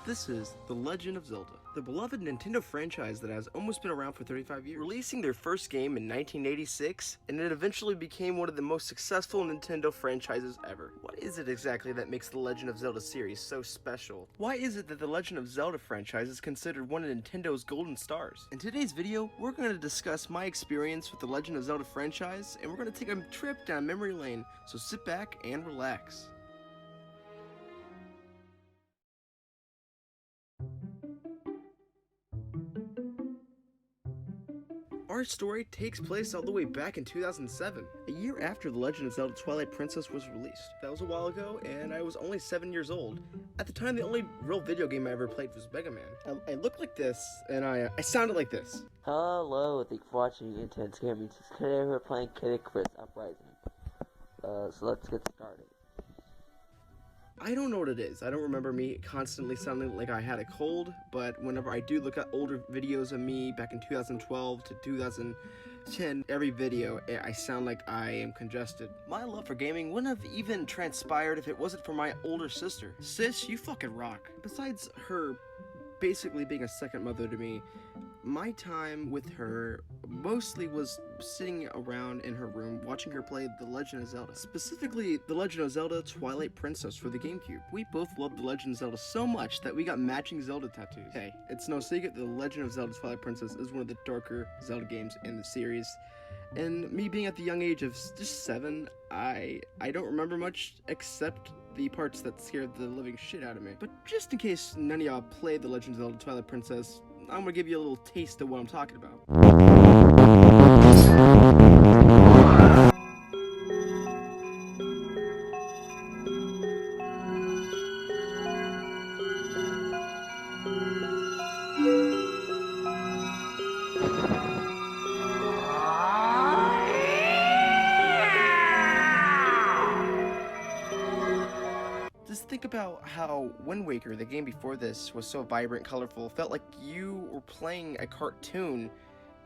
This is The Legend of Zelda, the beloved Nintendo franchise that has almost been around for 35 years. Releasing their first game in 1986, and it eventually became one of the most successful Nintendo franchises ever. What is it exactly that makes the Legend of Zelda series so special? Why is it that the Legend of Zelda franchise is considered one of Nintendo's golden stars? In today's video, we're going to discuss my experience with the Legend of Zelda franchise, and we're going to take a trip down memory lane, so sit back and relax. Our story takes place all the way back in 2007, a year after The Legend of Zelda Twilight Princess was released. That was a while ago, and I was only 7 years old. At the time, the only real video game I ever played was Mega Man. I looked like this, and I sounded like this. Hello, thank you for watching Intense Gaming. Today we're playing Kid Icarus Uprising. So let's get started. I don't know what it is. I don't remember me constantly sounding like I had a cold, but whenever I do look at older videos of me back in 2012 to 2010, every video, I sound like I am congested. My love for gaming wouldn't have even transpired if it wasn't for my older sister. Sis, you fucking rock. Besides her basically being a second mother to me, my time with her mostly was sitting around in her room watching her play The Legend of Zelda, specifically The Legend of Zelda Twilight Princess for the GameCube. We both loved The Legend of Zelda so much that we got matching Zelda tattoos. Hey, it's no secret that The Legend of Zelda Twilight Princess is one of the darker Zelda games in the series, and me being at the young age of just 7, I don't remember much except the parts that scared the living shit out of me. But just in case none of y'all played The Legend of Zelda Twilight Princess, I'm gonna give you a little taste of what I'm talking about. Just think about how Wind Waker, the game before this, was so vibrant, colorful, felt like you were playing a cartoon,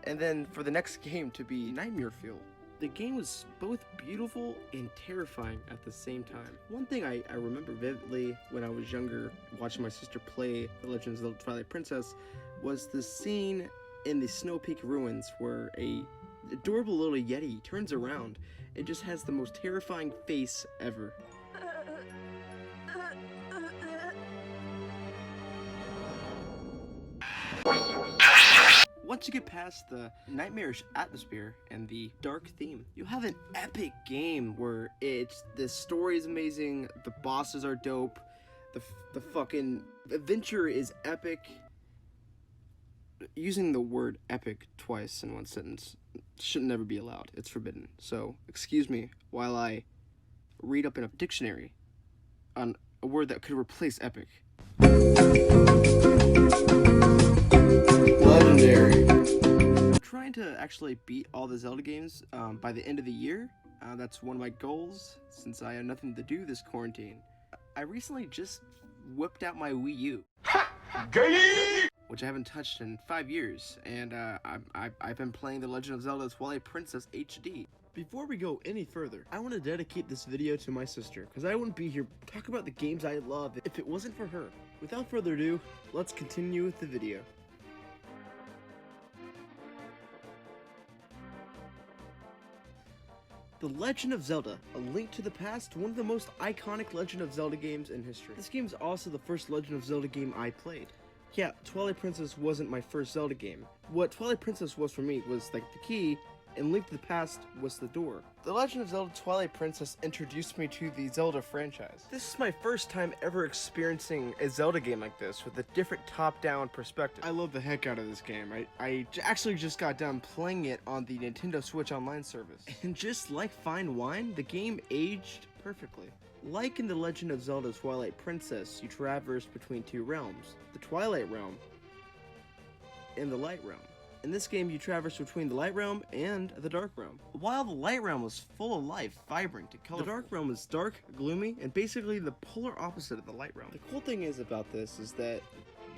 and then for the next game to be Nightmare Fuel. The game was both beautiful and terrifying at the same time. One thing I remember vividly when I was younger, watching my sister play The Legend of Zelda Twilight Princess, was the scene in the Snow Peak ruins where a adorable little Yeti turns around and just has the most terrifying face ever. Once you get past the nightmarish atmosphere and the dark theme, you have an epic game where the story is amazing, the bosses are dope, the fucking adventure is epic. Using the word epic twice in one sentence should never be allowed. It's forbidden. So, excuse me while I read up in a dictionary on a word that could replace epic. Legendary. I'm trying to actually beat all the Zelda games by the end of the year. That's one of my goals since I have nothing to do this quarantine. I recently just whipped out my Wii U, which I haven't touched in 5 years, and I've been playing The Legend of Zelda Twilight Princess HD. Before we go any further, I want to dedicate this video to my sister, because I wouldn't be here talking about the games I love if it wasn't for her. Without further ado, let's continue with the video. The Legend of Zelda, A Link to the Past, one of the most iconic Legend of Zelda games in history. This game is also the first Legend of Zelda game I played. Yeah, Twilight Princess wasn't my first Zelda game. What Twilight Princess was for me was like the key, and Link to the Past was the door. The Legend of Zelda Twilight Princess introduced me to the Zelda franchise. This is my first time ever experiencing a Zelda game like this with a different top-down perspective. I love the heck out of this game. I actually just got done playing it on the Nintendo Switch Online service. And just like fine wine, the game aged perfectly. Like in The Legend of Zelda Twilight Princess, you traverse between two realms, the Twilight Realm and the Light Realm. In this game, you traverse between the Light Realm and the Dark Realm. While the Light Realm was full of life, vibrant, and colorful, the Dark Realm is dark, gloomy, and basically the polar opposite of the Light Realm. The cool thing is about this is that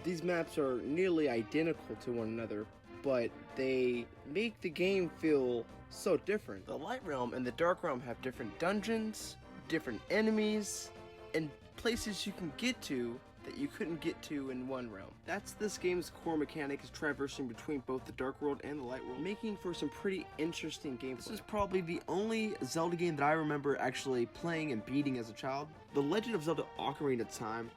these maps are nearly identical to one another, but they make the game feel so different. The Light Realm and the Dark Realm have different dungeons, different enemies, and places you can get to that you couldn't get to in one realm. That's this game's core mechanic, is traversing between both the Dark World and the Light World, making for some pretty interesting gameplay. This is probably the only Zelda game that I remember actually playing and beating as a child. The Legend of Zelda Ocarina of Time.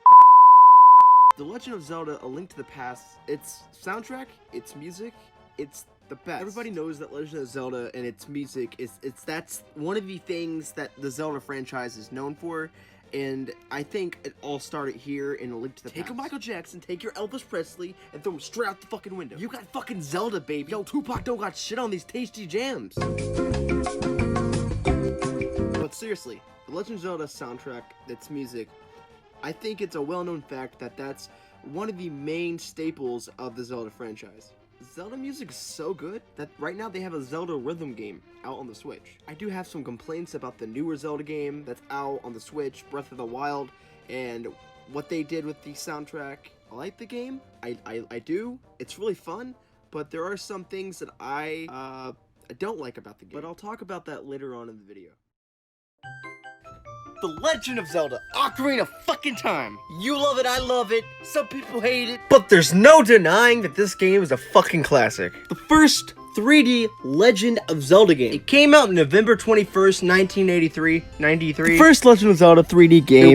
The Legend of Zelda: A Link to the Past, its soundtrack, its music, it's the best. Everybody knows that Legend of Zelda and its music that's one of the things that the Zelda franchise is known for, and I think it all started here in A Link to the Past. Take a Michael Jackson, take your Elvis Presley, and throw him straight out the fucking window. You got fucking Zelda, baby. Yo, Tupac don't got shit on these tasty jams. But seriously, the Legend of Zelda soundtrack, its music, I think it's a well-known fact that that's one of the main staples of the Zelda franchise. Zelda music is so good that right now they have a Zelda rhythm game out on the Switch. I do have some complaints about the newer Zelda game that's out on the Switch, Breath of the Wild, and what they did with the soundtrack. I like the game, I do, it's really fun, but there are some things that I don't like about the game. But I'll talk about that later on in the video. The Legend of Zelda Ocarina of fucking Time. You love it, I love it, some people hate it, but there's no denying that this game is a fucking classic. The first 3D Legend of Zelda game. It came out November 21st, 1993. The first Legend of Zelda 3D game.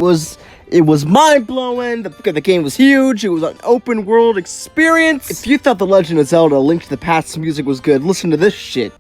It was mind-blowing, the game was huge, it was an open world experience. If you thought the Legend of Zelda: A Link to the Past music was good, listen to this shit.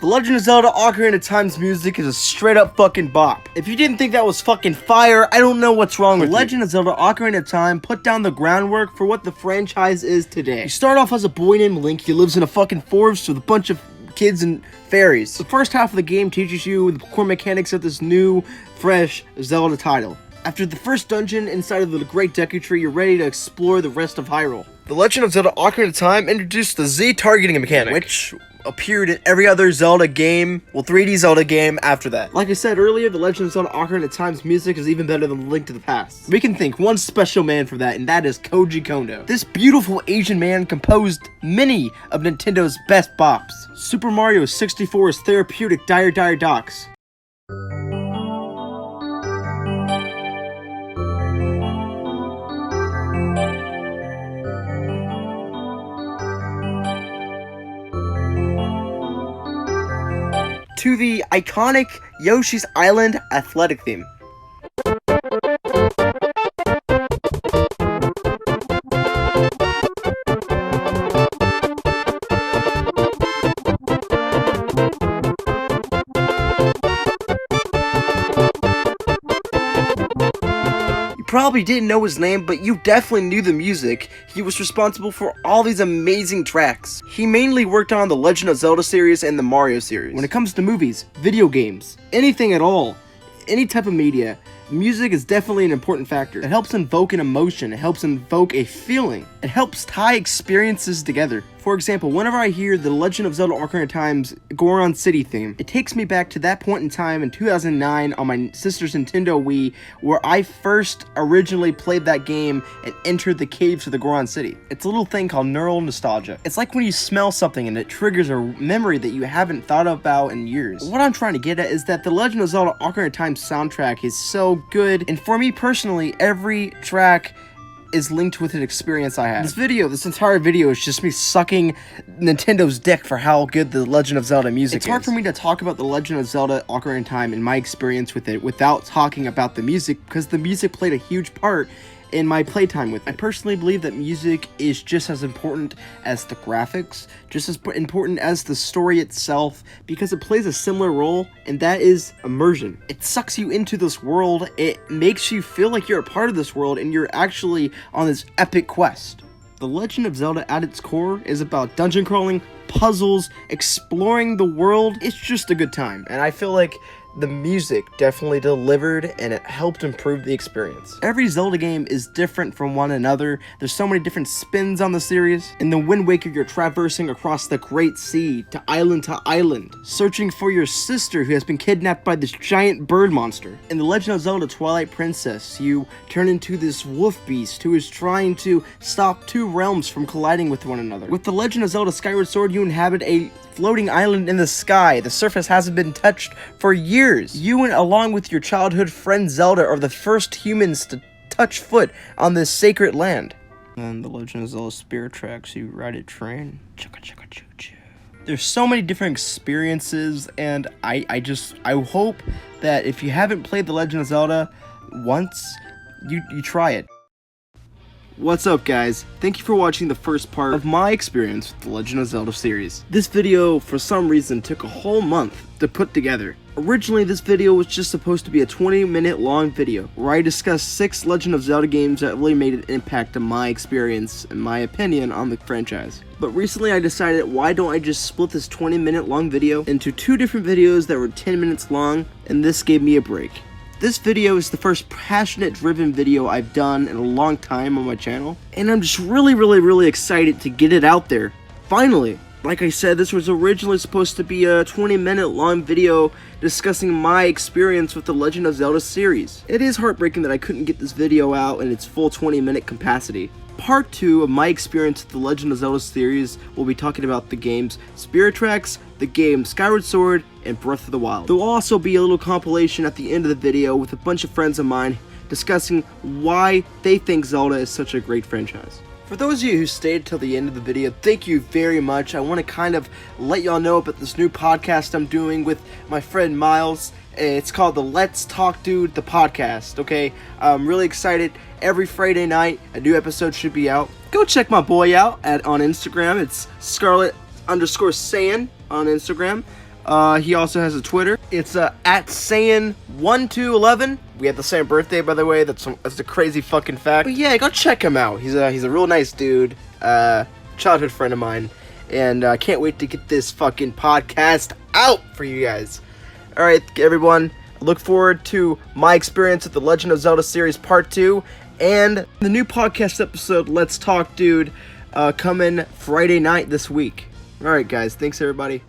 The Legend of Zelda Ocarina of Time's music is a straight up fucking bop. If you didn't think that was fucking fire, I don't know what's wrong with you. Legend of Zelda Ocarina of Time put down the groundwork for what the franchise is today. You start off as a boy named Link. He lives in a fucking forest with a bunch of kids and fairies. The first half of the game teaches you the core mechanics of this new, fresh Zelda title. After the first dungeon inside of the Great Deku Tree, you're ready to explore the rest of Hyrule. The Legend of Zelda Ocarina of Time introduced the Z targeting mechanic, which appeared in every other Zelda game, 3D Zelda game after that. Like I said earlier, the Legend of Zelda Ocarina of Time's music is even better than Link to the Past. We can thank one special man for that, and that is Koji Kondo. This beautiful Asian man composed many of Nintendo's best bops. Super Mario 64's therapeutic Dire Dire Docks. To the iconic Yoshi's Island athletic theme. Probably didn't know his name, but you definitely knew the music. He was responsible for all these amazing tracks. He mainly worked on the Legend of Zelda series and the Mario series. When it comes to movies, video games, anything at all, any type of media, music is definitely an important factor. It helps invoke an emotion, it helps invoke a feeling, it helps tie experiences together. For example, whenever I hear the Legend of Zelda Ocarina of Time's Goron City theme, it takes me back to that point in time in 2009 on my sister's Nintendo Wii, where I first originally played that game and entered the caves of the Goron City. It's a little thing called neural nostalgia. It's like when you smell something and it triggers a memory that you haven't thought about in years. What I'm trying to get at is that the Legend of Zelda Ocarina of Time soundtrack is so good, and for me personally, every track is linked with an experience I had. This entire video is just me sucking Nintendo's dick for how good the Legend of Zelda music is. It's hard for me to talk about the Legend of Zelda Ocarina of Time and my experience with it without talking about the music, because the music played a huge part in my playtime with it. I personally believe that music is just as important as the graphics, just as important as the story itself, because it plays a similar role, and that is immersion. It sucks you into this world, it makes you feel like you're a part of this world, and you're actually on this epic quest. The Legend of Zelda at its core is about dungeon crawling, puzzles, exploring the world. It's just a good time, and I feel like the music definitely delivered and it helped improve the experience. Every Zelda game is different from one another. There's so many different spins on the series. In the Wind Waker, you're traversing across the Great Sea to island, searching for your sister who has been kidnapped by this giant bird monster. In The Legend of Zelda Twilight Princess, you turn into this wolf beast who is trying to stop two realms from colliding with one another. With The Legend of Zelda Skyward Sword, you inhabit a floating island in the sky. The surface hasn't been touched for years. You, along with your childhood friend Zelda, are the first humans to touch foot on this sacred land. And The Legend of Zelda Spirit Tracks, you ride a train. Chugga-chugga-choo-choo. There's so many different experiences, and I hope that if you haven't played The Legend of Zelda once, you try it. What's up, guys? Thank you for watching the first part of my experience with the Legend of Zelda series. This video, for some reason, took a whole month to put together. Originally, this video was just supposed to be a 20-minute long video, where I discussed 6 Legend of Zelda games that really made an impact on my experience and my opinion on the franchise. But recently I decided, why don't I just split this 20-minute long video into 2 different videos that were 10 minutes long, and this gave me a break. This video is the first passionate driven video I've done in a long time on my channel, and I'm just really excited to get it out there. Finally! Like I said, this was originally supposed to be a 20-minute long video discussing my experience with the Legend of Zelda series. It is heartbreaking that I couldn't get this video out in its full 20-minute capacity. Part 2 of my experience with the Legend of Zelda series will be talking about the games Spirit Tracks, the game Skyward Sword, and Breath of the Wild. There will also be a little compilation at the end of the video with a bunch of friends of mine discussing why they think Zelda is such a great franchise. For those of you who stayed till the end of the video, thank you very much. I want to kind of let y'all know about this new podcast I'm doing with my friend Miles. It's called the Let's Talk Dude, the podcast, okay? I'm really excited. Every Friday night, a new episode should be out. Go check my boy out on Instagram. It's Scarlet_Saiyan on Instagram. He also has a Twitter. It's at Saiyan1211. We had the same birthday, by the way. That's a crazy fucking fact. But yeah, go check him out. He's a real nice dude. Childhood friend of mine. And I can't wait to get this fucking podcast out for you guys. Alright, everyone. Look forward to my experience with the Legend of Zelda series Part 2. And the new podcast episode, Let's Talk Dude, coming Friday night this week. Alright, guys. Thanks, everybody.